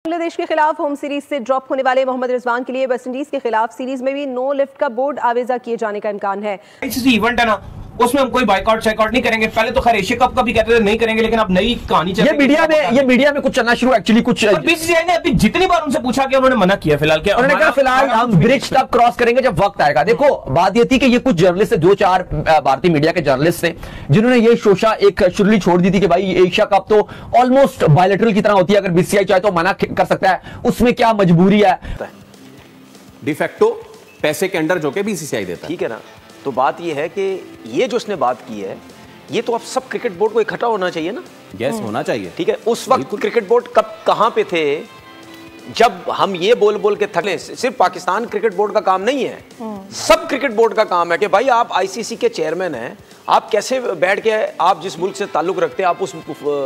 बांग्लादेश के खिलाफ home series से ड्रॉप होने वाले मोहम्मद रिजवान के लिए वेस्टइंडीज के खिलाफ सीरीज में भी नो लिफ्ट का बोर्ड आवेजा किए जाने का इम्कान है। इवेंट है ना, उसमें हम कोई बाइकआउट शाइकआउट नहीं करेंगे। पहले तो खैर एशिया कप का भी कहते थे नहीं करेंगे, लेकिन अब नई कहानी चल रही है। ये मीडिया में कुछ चलना शुरू एक्चुअली कुछ बीसीसीआई ने अभी जितनी बार उनसे पूछा कि उन्होंने मना किया। फिलहाल क्या उन्होंने कहा, फिलहाल हम ब्रिज तक क्रॉस करेंगे जब वक्त आएगा। देखो बात ये थी कि ये कुछ जर्नलिस्ट है, 2-4 भारतीय मीडिया के जर्नलिस्ट थे जिन्होंने ये शोशा एक शुरुआत छोड़ दी थी कि भाई एशिया कप तो ऑलमोस्ट बायलैटरल की तरह होती है, अगर बीसीसीआई चाहे तो मना कर सकता है, उसमें क्या मजबूरी है। डिफेक्टो पैसे के अंडर जो के बीसीसीआई देता है, ठीक है ना। तो बात ये है कि ये जो उसने बात की है, ये तो अब सब क्रिकेट बोर्ड को इकट्ठा होना चाहिए ना। यस, होना चाहिए। ठीक है, उस वक्त क्रिकेट बोर्ड कब कहां पे थे जब हम ये बोल बोल के थकले। सिर्फ पाकिस्तान क्रिकेट बोर्ड का काम नहीं है, सब क्रिकेट बोर्ड का काम है कि भाई आप आईसीसी के चेयरमैन हैं, आप कैसे बैठ के आप जिस मुल्क से ताल्लुक रखते हैं, आप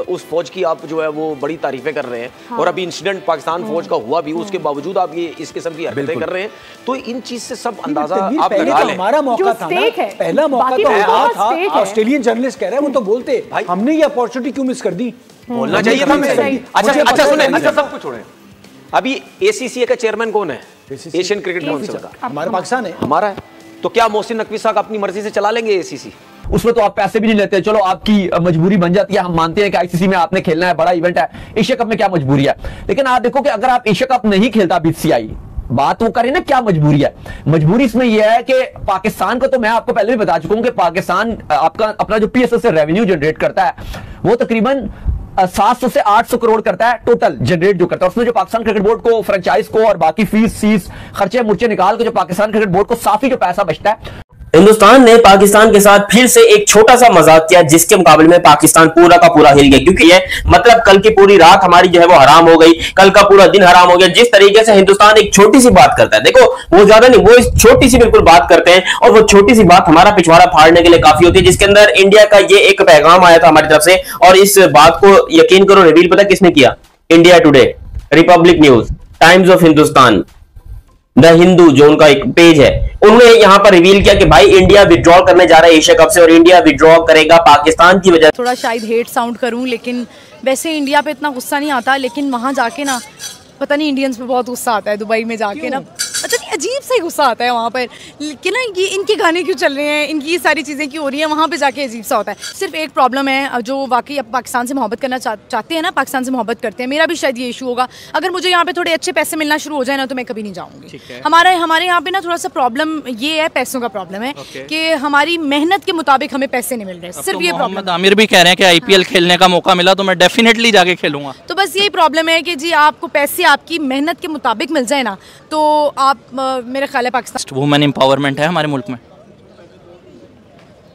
उस फौज की आप जो है वो बड़ी तारीफें कर रहे हैं। हाँ। और अभी इंसिडेंट पाकिस्तान फौज का हुआ भी, उसके बावजूद आप ये इस किस्म की हरकतें कर रहे हैं, तो इन चीज से सब अंदाजा आप लगा लें। हमारा मौका था ना, पहला मौका तो हुआ था। ऑस्ट्रेलियन जर्नलिस्ट कह रहे हैं वो तो बोलते भाई हमने ये अपॉर्चुनिटी क्यों मिस कर दी। बोलना चाहिए था। अच्छा सुने, अच्छा सब कुछ छोड़ें, अभी एसीसी का चेयरमैन कौन है? एशियन क्रिकेट काउंसिल का हमारा पाकिस्तान है, हमारा है। तो क्या मोहसिन नकवी साहब अपनी मर्जी से चला लेंगे एसीसी? उसमें तो आप पैसे भी नहीं लेते, चलो आपकी मजबूरी बन जाती है, हम मानते हैं कि आईसीसी में आपने खेलना है, बड़ा इवेंट है। एशिया कप में क्या मजबूरी है? लेकिन आप देखो कि अगर आप एशिया कप नहीं खेलता बीसीसीआई, बात वो करें ना क्या मजबूरी है। मजबूरी इसमें यह है कि पाकिस्तान को, तो मैं आपको पहले भी बता चुका हूं कि पाकिस्तान आपका अपना जो पीएसएल से रेवेन्यू जनरेट करता है वो तकरीबन 700 से 800 करोड़ करता है टोटल जनरेट जो करता है। उसमें जो पाकिस्तान क्रिकेट बोर्ड को, फ्रेंचाइज को और बाकी फीस खर्चे मुर्चे निकाल के जो पाकिस्तान क्रिकेट बोर्ड को साफी जो पैसा बचता है। हिंदुस्तान ने पाकिस्तान के साथ फिर से एक छोटा सा मजाक किया, जिसके मुकाबले में पाकिस्तान पूरा का पूरा हिल गया। क्योंकि ये मतलब कल की पूरी रात हमारी जो है वो हराम हो गई, कल का पूरा दिन हराम हो गया। जिस तरीके से हिंदुस्तान एक छोटी सी बात करता है, देखो वो ज्यादा नहीं, वो इस छोटी सी बिल्कुल बात करते हैं, और वो छोटी सी बात हमारा पिछवाड़ा फाड़ने के लिए काफी होती है। जिसके अंदर इंडिया का ये एक पैगाम आया था हमारी तरफ से, और इस बात को यकीन करो रिवील पता किसने किया? India today, Republic news, times of Hindustan, the Hindu जो उनका एक पेज है, उन्होंने यहां पर रिवील किया कि भाई इंडिया विड्रॉ करने जा रहा है एशिया कप से, और इंडिया विड्रॉ करेगा पाकिस्तान की वजह। थोड़ा शायद हेट साउंड करूं, लेकिन वैसे इंडिया पे इतना गुस्सा नहीं आता, लेकिन वहां जाके ना पता नहीं इंडियंस पे बहुत गुस्सा आता है। दुबई में जाके ना पता नहीं अजीब सा ही गुस्सा आता है वहाँ पर कि ना ये इनके गाने क्यों चल रहे हैं, इनकी ये सारी चीज़ें क्यों हो रही हैं, वहाँ पे जाके अजीब सा होता है। सिर्फ एक प्रॉब्लम है, जो वाकई अब पाकिस्तान से मोहब्बत करना चाहते हैं ना, पाकिस्तान से मोहब्बत करते हैं, मेरा भी शायद ये इशू होगा। अगर मुझे यहाँ पे थोड़े अच्छे पैसे मिलना शुरू हो जाए ना, तो मैं कभी नहीं जाऊँगी। हमारे यहाँ पे ना थोड़ा सा प्रॉब्लम ये है, पैसों का प्रॉब्लम है कि हमारी मेहनत के मुताबिक हमें पैसे नहीं मिल रहे, सिर्फ ये प्रॉब्लम। आमिर भी कह रहे हैं कि आईपीएल खेलने का मौका मिला तो मैं डेफिनेटली जाके खेलूंगा। तो बस यही प्रॉब्लम है कि जी आपको पैसे आपकी मेहनत के मुताबिक मिल जाए ना, तो आप मेरे ख्याल है पाकिस्तान वुमेन एम्पावरमेंट है हमारे मुल्क में,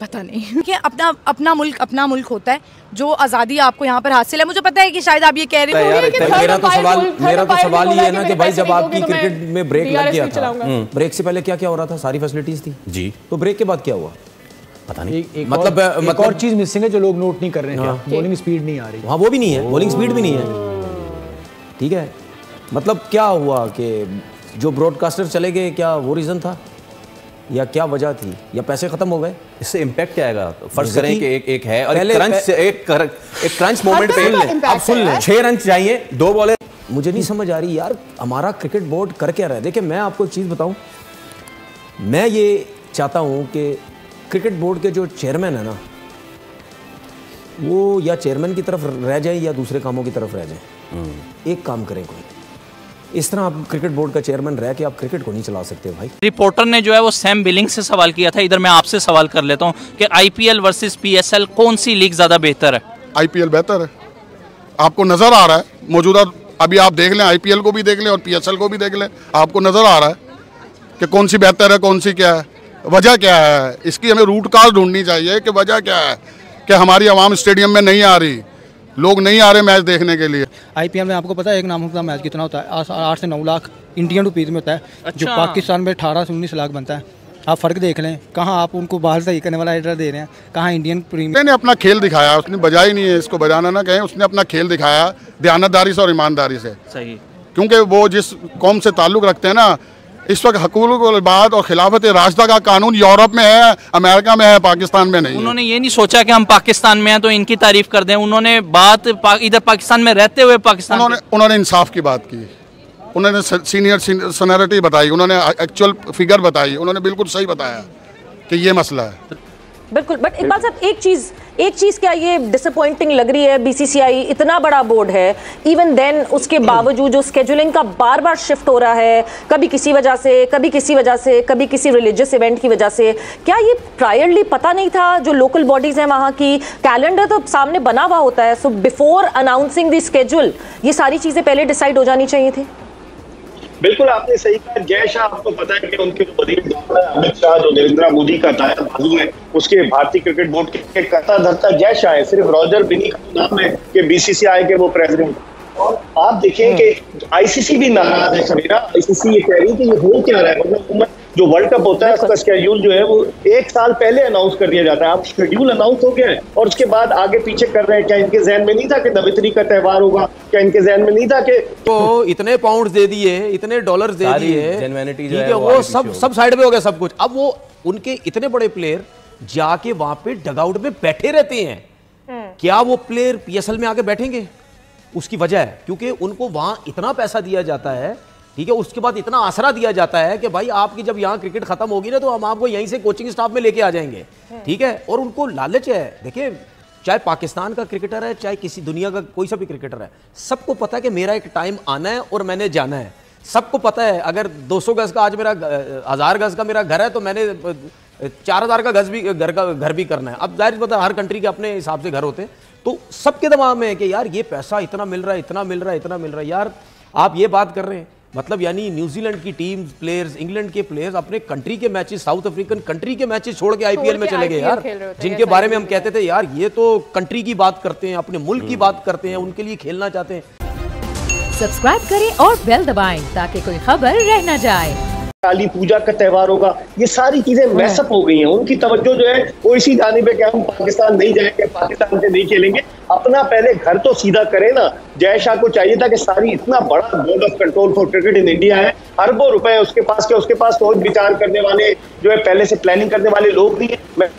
पता नहीं कि अपना मुल्क होता है, जो आज़ादी आपको यहाँ पर हासिल है। मुझे पता है कि शायद आप ये कह रहे हो। मेरा तो सवाल ये है ना कि भाई जब आपकी क्रिकेट में ब्रेक लग गया था, ब्रेक से पहले क्या क्या हो रहा था? सारी फैसिलिटीज थी जी, तो ब्रेक के बाद क्या हुआ? पता नहीं। एक और चीज मिसिंग है जो लोग नोट नहीं कर रहे हैं, बॉलिंग स्पीड नहीं आ रही। हाँ, वो भी नहीं है, बॉलिंग स्पीड भी नहीं है। ठीक है, मतलब क्या हुआ कि जो ब्रॉडकास्टर चले गए, क्या वो रीज़न था या क्या वजह थी, या पैसे खत्म हो गए? इससे इम्पैक्ट क्या आएगा? फर्ज करें कि एक है और एक क्रंच मोमेंट पे आप सुन लें 6 रन चाहिए, 2 बॉलर। मुझे नहीं समझ आ रही यार, हमारा क्रिकेट बोर्ड कर क्या रहा है? देखिए मैं आपको एक चीज़ बताऊं, मैं ये चाहता हूं कि क्रिकेट बोर्ड के जो चेयरमैन है ना, वो या चेयरमैन की तरफ रह जाए या दूसरे कामों की तरफ रह जाए। एक काम करें कोई, इस तरह आप क्रिकेट बोर्ड का चेयरमैन रह के आप क्रिकेट को नहीं चला सकते भाई। रिपोर्टर ने जो है वो सैम बिलिंग से सवाल किया था, इधर मैं आपसे सवाल कर लेता हूं कि आईपीएल वर्सेस पीएसएल कौन सी लीग ज्यादा बेहतर है? आईपीएल बेहतर है, आपको नजर आ रहा है मौजूदा। अभी आप देख लें, आईपीएल को भी देख लें और पीएसएल को भी देख लें, आपको नजर आ रहा है कि कौन सी बेहतर है, कौन सी क्या है, वजह क्या है। इसकी हमें रूट कॉज ढूंढनी चाहिए कि वजह क्या है कि हमारी आवाम स्टेडियम में नहीं आ रही, लोग नहीं आ रहे मैच देखने के लिए। आईपीएल में आपको पता है एक नाम का मैच कितना होता है? 8 से 9 लाख इंडियन रुपीज़ में होता है। अच्छा। जो पाकिस्तान में 18 से 19 लाख बनता है। आप फ़र्क देख लें, कहाँ आप उनको बाहर सही करने वाला एडर दे रहे हैं, कहाँ इंडियन प्रीमियर ने अपना खेल दिखाया। उसने बजाई नहीं है, इसको बजाना ना कहें, उसने अपना खेल दिखाया दयानतदारी से और ईमानदारी से। सही, क्योंकि वो जिस कौम से ताल्लुक़ रखते हैं ना, इस वक्त हकूक़ुल इबाद और खिलाफत राशिदा का कानून यूरोप में है, अमेरिका में है, पाकिस्तान में नहीं। उन्होंने ये नहीं सोचा कि हम पाकिस्तान में हैं तो इनकी तारीफ कर दें। उन्होंने बात इधर पाकिस्तान में रहते हुए पाकिस्तान उन्होंने इंसाफ की बात की, उन्होंने सीनियर सीनियरिटी बताई, उन्होंने एक्चुअल फिगर बताई, उन्होंने बिल्कुल सही बताया कि ये मसला है। बिल्कुल। बट इकबाल साहब, एक चीज क्या ये डिसअपॉइंटिंग लग रही है, बीसीसीआई इतना बड़ा बोर्ड है, इवन देन उसके बावजूद जो स्केजुलिंग का बार बार शिफ्ट हो रहा है, कभी किसी वजह से, कभी किसी वजह से, कभी किसी रिलीजियस इवेंट की वजह से, क्या ये प्रायरली पता नहीं था? जो लोकल बॉडीज हैं वहाँ की, कैलेंडर तो सामने बना हुआ होता है, so before announcing the schedule ये सारी चीजें पहले डिसाइड हो जानी चाहिए थी। बिल्कुल आपने सही कहा। जय शाह, आपको पता है कि उनके वजीर अमित शाह जो नरेंद्र मोदी का दाया बाजू है, उसके भारतीय क्रिकेट बोर्ड के कर्ता धर्ता जय शाह है। सिर्फ रॉजर बिनी का नाम है कि बीसीसीआई के वो प्रेसिडेंट। और आप देखें कि आईसीसी भी नाराज है। समीरा, आईसीसी ये कह रही है कि ये हो क्या रहा है, मतलब जो वर्ल्ड कप होता है उसका शेड्यूल जो है वो 1 साल पहले अनाउंस कर दिया जाता है। अब शेड्यूल अनाउंस हो गया है और उसके बाद आगे पीछे कर रहे हैं। क्या इनके जहन में नहीं था कि नवरात्रि का त्यौहार होगा? क्या इनके जहन में नहीं था कि तो इतने पाउंड दे दिए, इतने डॉलर दे दिए, ठीक है, वो सब साइड में हो गया सब कुछ। अब वो उनके इतने बड़े प्लेयर जाके वहां पे डगआउट में बैठे रहते हैं, क्या वो प्लेयर पीएसएल में आके बैठेंगे? उसकी वजह है क्योंकि उनको वहां इतना पैसा दिया जाता है, ठीक है, उसके बाद इतना आसरा दिया जाता है कि भाई आपकी जब यहाँ क्रिकेट खत्म होगी ना तो हम आपको यहीं से कोचिंग स्टाफ में लेके आ जाएंगे, ठीक है। और उनको लालच है। देखिए, चाहे पाकिस्तान का क्रिकेटर है, चाहे किसी दुनिया का कोई सा भी क्रिकेटर है, सबको पता है कि मेरा एक टाइम आना है और मैंने जाना है। सबको पता है अगर 200 गज का आज मेरा 1000 गज का मेरा घर है तो मैंने 4000 का घर भी करना है। अब जाहिर पता, हर कंट्री के अपने हिसाब से घर होते हैं, तो सबके दिमाग में है कि यार ये पैसा इतना मिल रहा है, इतना मिल रहा है, इतना मिल रहा है। यार आप ये बात कर रहे हैं, मतलब यानी न्यूजीलैंड की टीम प्लेयर्स, इंग्लैंड के प्लेयर्स अपने कंट्री के मैचेस, साउथ अफ्रीकन कंट्री के मैचेस छोड़ के आईपीएल में चले गए यार, जिनके बारे में हम कहते थे यार ये तो कंट्री की बात करते हैं, अपने मुल्क की बात करते हैं, उनके लिए खेलना चाहते हैं। सब्सक्राइब करें और बेल दबाएं ताकि कोई खबर रह न जाए। काली पूजा का त्यौहार होगा, ये सारी चीजें मैसअप हो गई हैं। उनकी तवज्जो जो है वो इसी जानिब है कि हम पाकिस्तान नहीं जाएंगे, पाकिस्तान से नहीं खेलेंगे। अपना पहले घर तो सीधा करें ना। जय शाह को चाहिए था कि सारी इतना बड़ा board of control for cricket in India है, अरबों रुपए उसके पास के, उसके पास सोच विचार करने वाले जो है, पहले से प्लानिंग करने वाले लोग नहीं है। मैं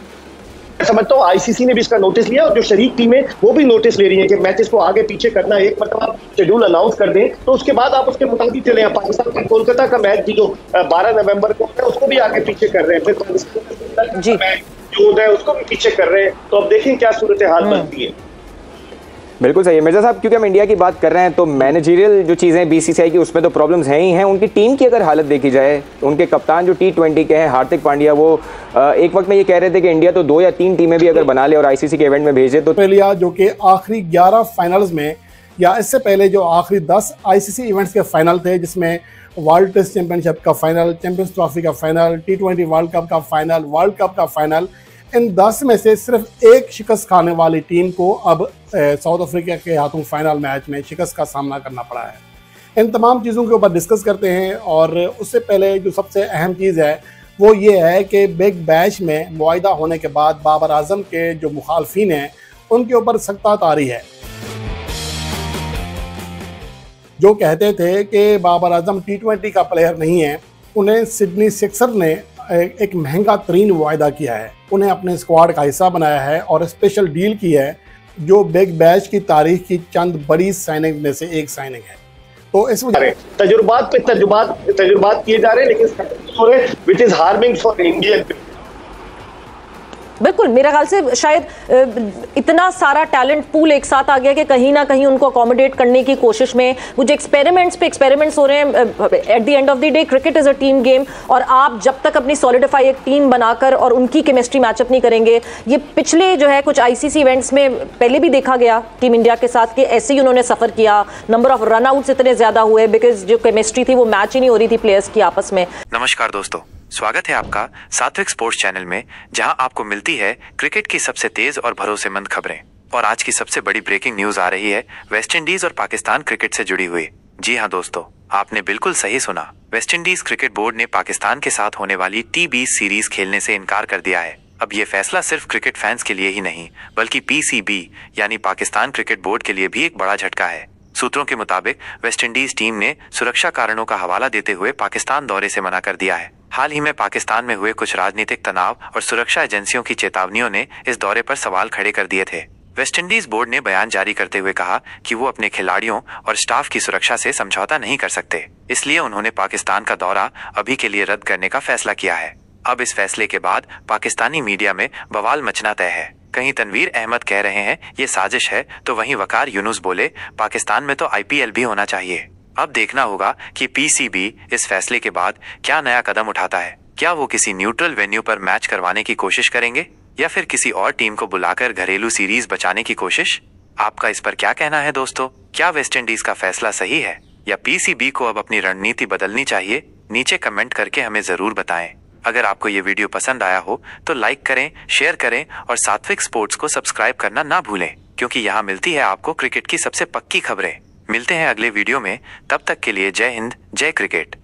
समझता हूँ आईसीसी ने भी इसका नोटिस लिया और जो शरीक टीमें वो भी नोटिस ले रही है कि मैचेस को आगे पीछे करना। एक मतलब आप शेड्यूल अनाउंस कर दें तो उसके बाद आप उसके मुताबिक चले। पाकिस्तान का कोलकाता का मैच भी जो 12 नवंबर को है उसको भी आगे पीछे कर रहे हैं, फिर पाकिस्तान का मैच जो है उसको भी पीछे कर रहे हैं। तो अब देखें क्या सूरत हाल बनती है। बिल्कुल सही है मिर्जा साहब, क्योंकि हम इंडिया की बात कर रहे हैं तो मैनेजरियल जो चीज़ें बीसीसीआई की उसमें तो प्रॉब्लम्स हैं ही हैं। उनकी टीम की अगर हालत देखी जाए, उनके कप्तान जो T20 के हैं हार्दिक पांड्या, वो एक वक्त में ये कह रहे थे कि इंडिया तो 2 या 3 टीमें भी अगर बना ले और आईसीसी के इवेंट में भेजे तो ऑस्ट्रेलिया जो कि आखिरी 11 फाइनल्स में या इससे पहले जो आखिरी 10 आईसीसी इवेंट्स के फाइनल थे, जिसमें वर्ल्ड टेस्ट चैंपियनशिप का फाइनल, चैंपियंस ट्रॉफी का फाइनल, T20 वर्ल्ड कप का फाइनल, वर्ल्ड कप का फाइनल, इन 10 में से सिर्फ एक शिकस्त खाने वाली टीम को अब साउथ अफ्रीका के हाथों फाइनल मैच में शिकस्त का सामना करना पड़ा है। इन तमाम चीज़ों के ऊपर डिस्कस करते हैं और उससे पहले जो सबसे अहम चीज़ है वो ये है कि बिग बैश में मुआहिदा होने के बाद बाबर आजम के जो मुखालफिन हैं उनके ऊपर सख्ता तारी है, जो कहते थे कि बाबर आजम T20 का प्लेयर नहीं है। उन्हें सिडनी सिक्सर ने एक महंगा तरीन वायदा किया है, उन्हें अपने स्क्वाड का हिस्सा बनाया है और स्पेशल डील की है, जो बिग बैश की तारीख की चंद बड़ी साइनिंग में से एक साइनिंग है। तो इस वजह तजुर्बात पे तजुर्बात किए जा रहे हैं, लेकिन which is harming for Indian. बिल्कुल, मेरा ख्याल से शायद इतना सारा टैलेंट पूल एक साथ आ गया कि कहीं ना कहीं उनको अकोमोडेट करने की कोशिश में वो जो एक्सपेरिमेंट्स पे एक्सपेरिमेंट्स हो रहे हैं। At the end of the day cricket is a team game और आप जब तक अपनी सॉलिडिफाई एक टीम बनाकर और उनकी केमिस्ट्री मैचअप नहीं करेंगे, ये पिछले जो है कुछ आईसीसी इवेंट्स में पहले भी देखा गया टीम इंडिया के साथ कि ऐसे ही उन्होंने सफ़र किया, नंबर ऑफ रन आउट्स इतने ज़्यादा हुए बिकॉज जो केमिस्ट्री थी वो मैच ही नहीं हो रही थी प्लेयर्स की आपस में। नमस्कार दोस्तों, स्वागत है आपका सात्विक स्पोर्ट्स चैनल में, जहां आपको मिलती है क्रिकेट की सबसे तेज और भरोसेमंद खबरें। और आज की सबसे बड़ी ब्रेकिंग न्यूज आ रही है वेस्टइंडीज और पाकिस्तान क्रिकेट से जुड़ी हुई। जी हां दोस्तों, आपने बिल्कुल सही सुना। वेस्टइंडीज क्रिकेट बोर्ड ने पाकिस्तान के साथ होने वाली T20 सीरीज खेलने से इनकार कर दिया है। अब ये फैसला सिर्फ क्रिकेट फैंस के लिए ही नहीं बल्कि PCB यानी पाकिस्तान क्रिकेट बोर्ड के लिए भी एक बड़ा झटका है। सूत्रों के मुताबिक वेस्टइंडीज टीम ने सुरक्षा कारणों का हवाला देते हुए पाकिस्तान दौरे से मना कर दिया है। हाल ही में पाकिस्तान में हुए कुछ राजनीतिक तनाव और सुरक्षा एजेंसियों की चेतावनियों ने इस दौरे पर सवाल खड़े कर दिए थे। वेस्टइंडीज बोर्ड ने बयान जारी करते हुए कहा कि वो अपने खिलाड़ियों और स्टाफ की सुरक्षा से समझौता नहीं कर सकते, इसलिए उन्होंने पाकिस्तान का दौरा अभी के लिए रद्द करने का फैसला किया है। अब इस फैसले के बाद पाकिस्तानी मीडिया में बवाल मचना तय है। कहीं तनवीर अहमद कह रहे हैं ये साजिश है, तो वहीं वकार यूनुस बोले पाकिस्तान में तो IPL भी होना चाहिए। अब देखना होगा कि PCB इस फैसले के बाद क्या नया कदम उठाता है। क्या वो किसी न्यूट्रल वेन्यू पर मैच करवाने की कोशिश करेंगे या फिर किसी और टीम को बुलाकर घरेलू सीरीज बचाने की कोशिश? आपका इस पर क्या कहना है दोस्तों? क्या वेस्टइंडीज का फैसला सही है या PCB को अब अपनी रणनीति बदलनी चाहिए? नीचे कमेंट करके हमें जरूर बताएं। अगर आपको ये वीडियो पसंद आया हो तो लाइक करें, शेयर करें और सात्विक स्पोर्ट्स को सब्सक्राइब करना ना भूलें, क्योंकि यहाँ मिलती है आपको क्रिकेट की सबसे पक्की खबरें। मिलते हैं अगले वीडियो में, तब तक के लिए जय हिंद, जय क्रिकेट।